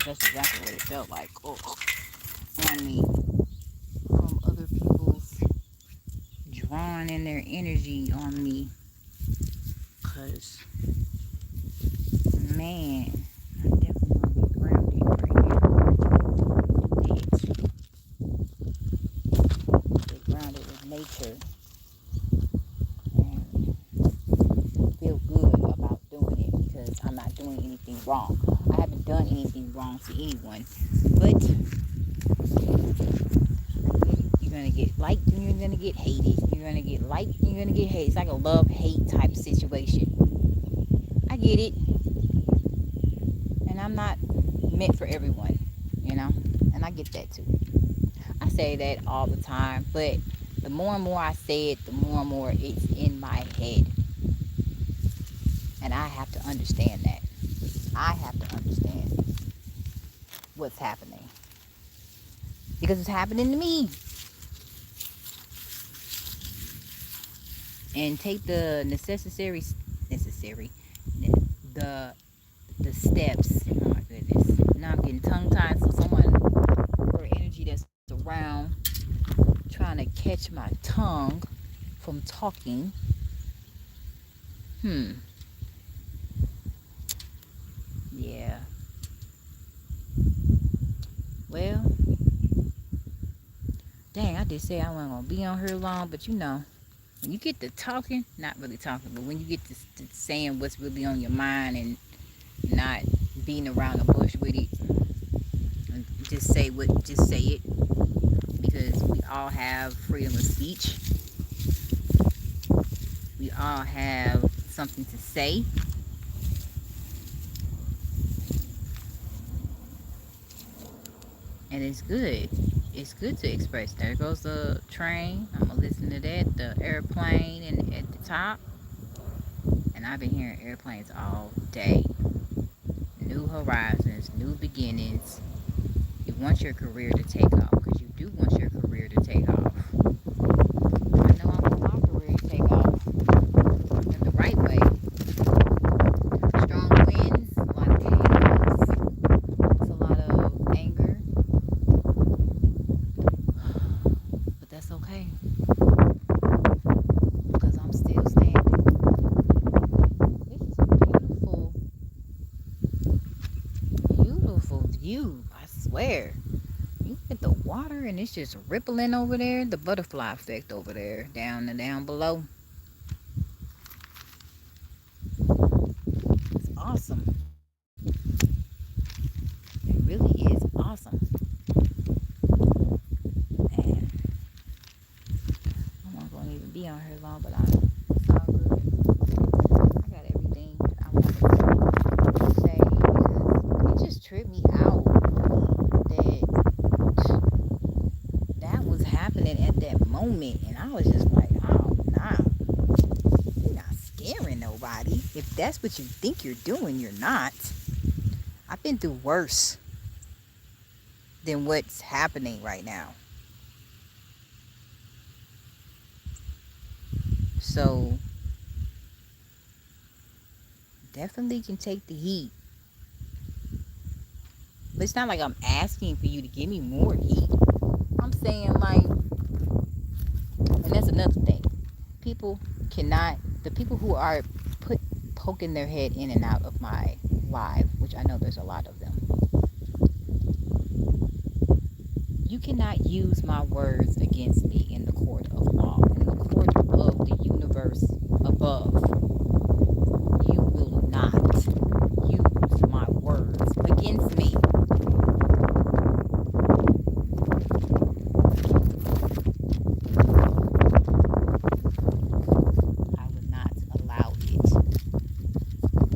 that's exactly what it felt like, on me, from other people's drawing in their energy on me, because, man, I definitely want to be grounded right now. Get grounded with nature, and feel good about doing it, because I'm not doing anything wrong. I haven't done anything wrong to anyone, but you're going to get liked and you're going to get hated. You're going to get liked and you're going to get hated. It's like a love-hate type situation. I get it. And I'm not meant for everyone, and I get that too. I say that all the time, but the more and more I say it, the more and more it's in my head. And I have to understand that. I have to understand what's happening. Because it's happening to me. And take the the steps. Oh my goodness. Now I'm getting tongue tied. So someone, for energy that's around, trying to catch my tongue from talking. Yeah. Well, dang, I did say I wasn't going to be on here long, but when you get to talking, not really talking, but when you get to saying what's really on your mind and not beating around the bush with it, just say it, because we all have freedom of speech. We all have something to say. And it's good. It's good to express. There goes the train. I'm going to listen to that. The airplane and at the top. And I've been hearing airplanes all day. New horizons, new beginnings. You want your career to take off, because you do want your career to take off. I know I want my career to take off in the right way. Strong winds, a lot of chaos, a lot of anger. But that's okay, because I'm still standing. This is a beautiful view. I swear. You get the and it's just rippling over there. The butterfly effect over there, down and down below. It's awesome. It really is awesome. Man, I'm not going to even be on here long, but it's all good. I got everything that I want to say. It just tripped me out that was happening at that moment, and I was just like, oh, nah. You're not scaring nobody. If that's what you think you're doing, you're not. I've been through worse than what's happening right now. So definitely can take the heat. But it's not like I'm asking for you to give me more heat. I'm saying, like, and that's another thing. The people who are poking their head in and out of my live, which I know there's a lot of them, you cannot use my words against me in the court of law, in the court of the universe above. You will not use my words against me. I will not allow it.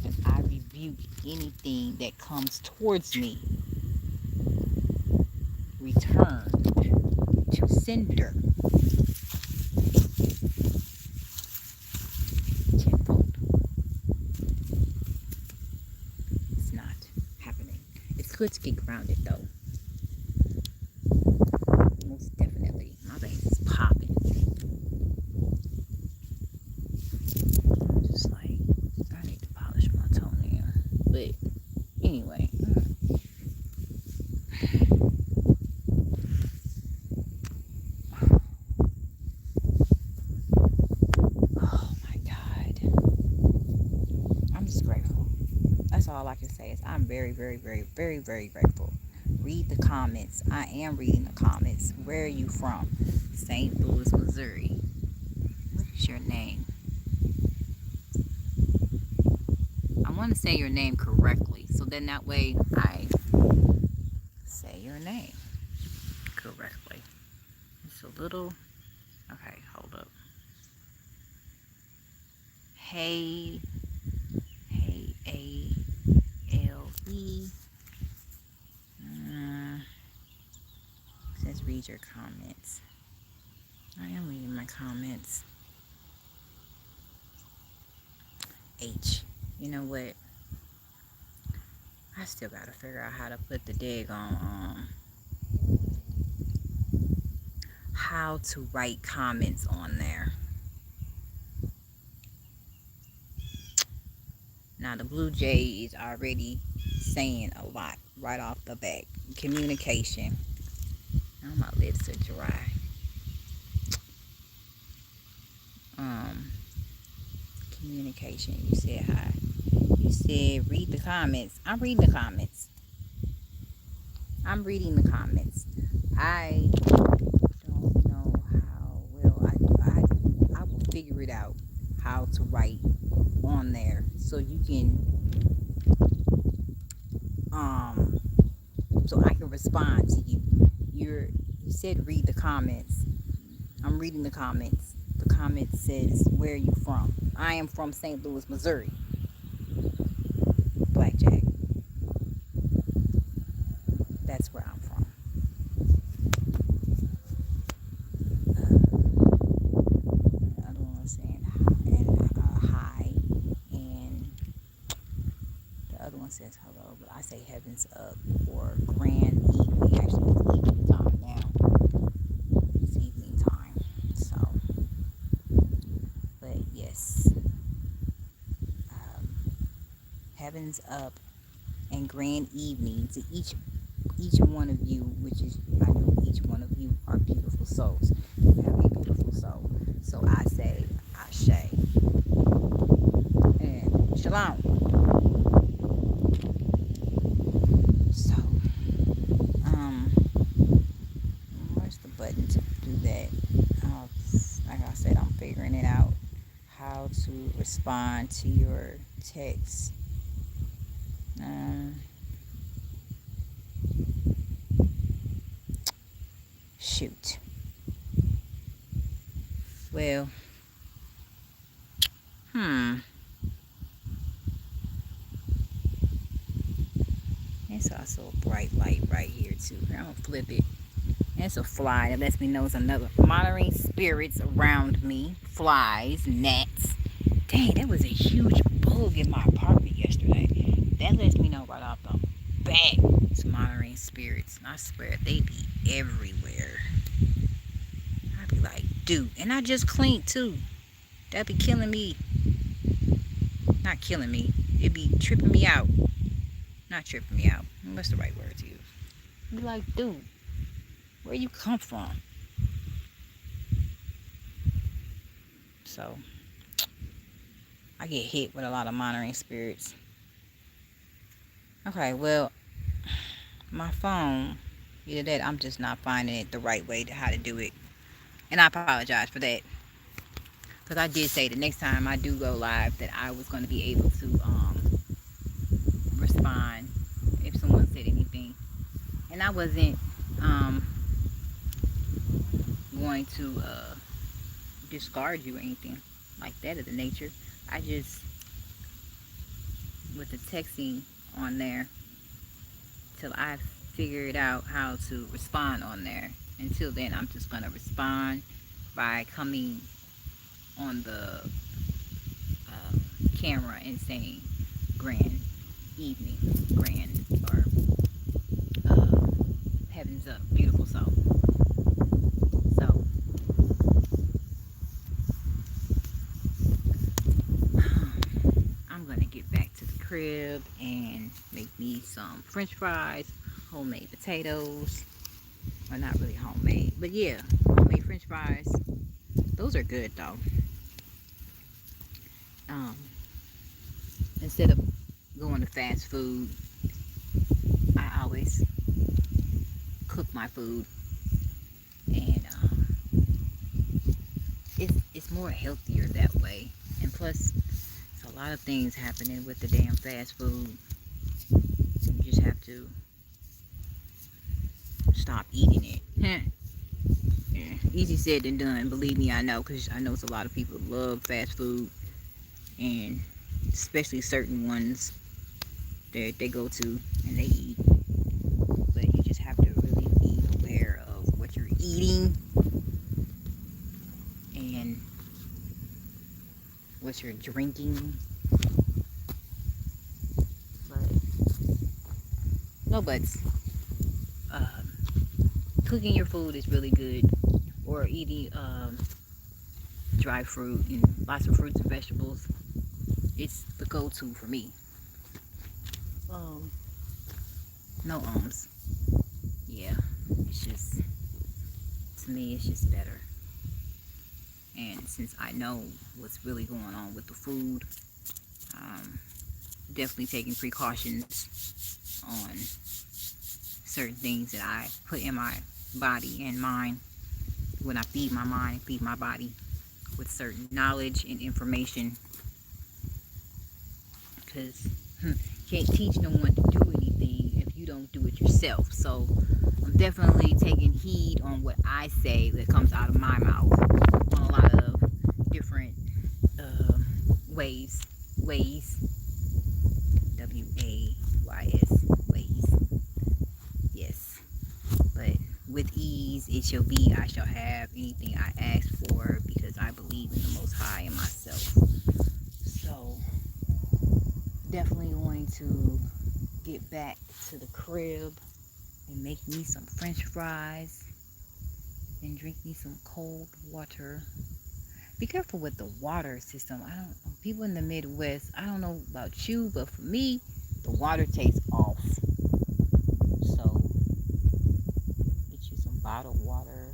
And I rebuke anything that comes towards me returned to sender tenfold. It's not happening. It's good to get grounded, though. Most definitely. My veins is popping. I'm just like, I need to polish my toenail. But anyway. That's all I can say is I'm very, very, very, very, very grateful. Read the comments. I am reading the comments. Where are you from? St. Louis, Missouri. What is your name? I want to say your name correctly, so then that way I say your name correctly. It's a little... Okay, hold up. Hey... A-L-E. Says read your comments. I am reading my comments. H. You know what? I still gotta figure out how to put the dig on how to write comments on there. Now the Blue Jay is already saying a lot right off the bat. Communication. Now my lips are dry. Communication. You said hi. You said read the comments. I'm reading the comments. I'm reading the comments. I don't know how well I will figure it out how to write on there so you can so I can respond to you. You said read the comments. I'm reading the comments. The comment says, where are you from? I am from St. Louis, Missouri. Blackjack. That's where I'm from. The other one was saying hi, and the other one says hello, but I say heavens up or grand evening. Actually, it's evening time now. It's evening time, so. But yes, heavens up and grand evening to each one of you, which is, I know each one of you are beautiful souls. You have a beautiful soul. So I say Ashe and Shalom. So, more do that. Uh, like I said, I'm figuring it out how to respond to your text. Um, Shoot. Well, hmm. It's also a bright light right here too. I'm gonna flip it. It's a fly that lets me know it's another monitoring spirits around me. Flies, gnats. Dang, that was a huge bug in my apartment yesterday. That lets me know right off the bat it's monitoring spirits. And I swear they be everywhere. I'd be like, dude, and I just cleaned too. That'd be killing me. Not killing me. It'd be tripping me out. Not tripping me out. What's the right word to use? I'd be like, dude, where you come from? So I get hit with a lot of monitoring spirits. Okay, well, my phone, either that I'm just not finding it the right way to how to do it. And I apologize for that. Because I did say the next time I do go live that I was going to be able to respond if someone said anything. And I wasn't going to discard you or anything like that of the nature. I just, with the texting on there, till I figured out how to respond on there. Until then, I'm just going to respond by coming on the camera and saying grand evening, grand, or heavens up, beautiful soul. So, I'm going to get back to the crib and make me some french fries, homemade potatoes, or not really homemade, but yeah, homemade french fries. Those are good though. Um, Instead of going to fast food, I always cook my food, and it's more healthier that way. And plus, there's a lot of things happening with the damn fast food. You just have to stop eating it. Yeah, easy said than done. Believe me, I know, because I know it's a lot of people who love fast food, and especially certain ones that they go to and they eat. But you just have to really be aware of what you're eating and what you're drinking. But no buts. Cooking your food is really good, or eating dry fruit and lots of fruits and vegetables. It's the go-to for me. No ums. Yeah, it's just, to me, it's just better. And since I know what's really going on with the food, definitely taking precautions on certain things that I put in my body and mind when I feed my mind, feed my body with certain knowledge and information. Because you can't teach no one to do anything if you don't do it yourself. So I'm definitely taking heed on what I say that comes out of my mouth on a lot of different ways. W-A-Y-S, ways. Yes. But with ease it shall be, I shall have anything I ask for, because I believe in the Most High and myself. So definitely going to get back to the crib and make me some french fries and drink me some cold water. Be careful with the water system. I don't know, people in the Midwest, I don't know about you, but for me, the water tastes off. So get you some bottled water.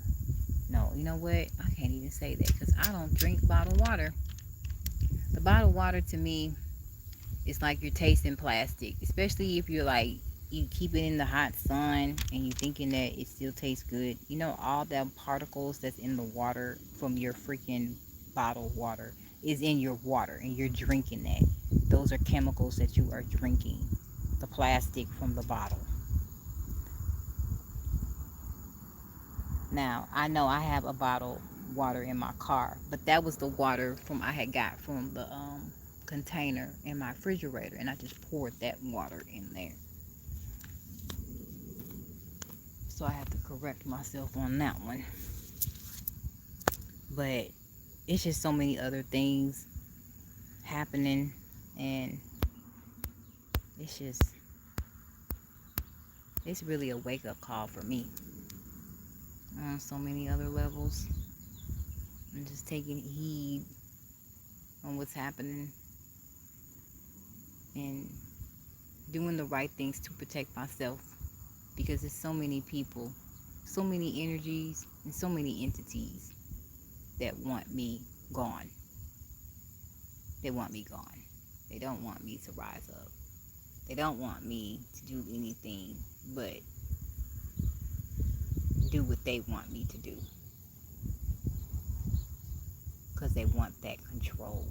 No, you know what? I can't even say that because I don't drink bottled water. The bottled water to me, it's like you're tasting plastic, especially if you're like you keep it in the hot sun and you thinking that it still tastes good, you know, all the particles that's in the water from your freaking bottled water is in your water and you're drinking that. Those are chemicals that you are drinking. The plastic from the bottle. Now, I know I have a bottle water in my car, but that was the water from I had got from the container in my refrigerator, and I just poured that water in there. So I have to correct myself on that one. But it's just so many other things happening, and it's really a wake-up call for me on so many other levels. I'm just taking heed on what's happening and doing the right things to protect myself, because there's so many people, so many energies, and so many entities that want me gone. They want me gone. They don't want me to rise up. They don't want me to do anything but do what they want me to do, because they want that control.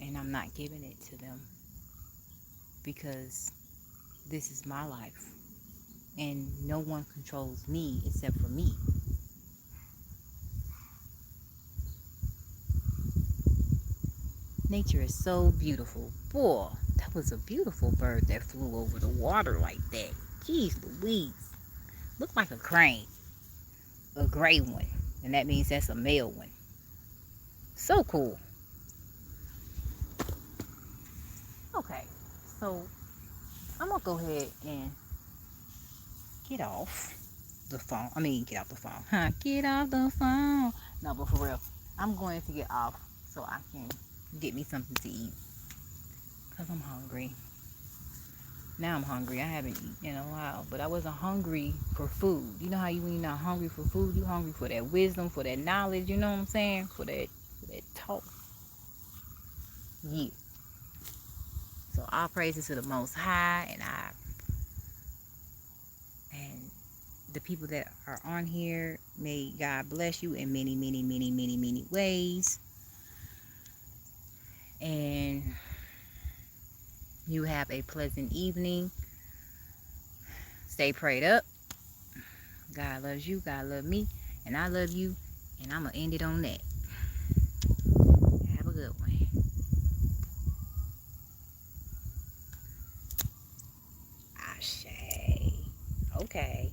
And I'm not giving it to them, because this is my life and no one controls me except for me. Nature is so beautiful. Boy, that was a beautiful bird that flew over the water like that. Jeez Louise. Looked like a crane. A gray one. And that means that's a male one. So cool. Okay, so I'm going to go ahead and get off the phone. Get off the phone. Get off the phone. No, but for real, I'm going to get off so I can get me something to eat, because I'm hungry. Now I'm hungry. I haven't eaten in a while, but I wasn't hungry for food. You know how when you're not hungry for food, you're hungry for that wisdom, for that knowledge, you know what I'm saying? For that talk. Yeah. So all praises to the Most High, and the people that are on here, may God bless you in many, many, many, many, many ways. And you have a pleasant evening. Stay prayed up. God loves you. God loves me. And I love you. And I'm going to end it on that. Have a good one. Ashe. Okay.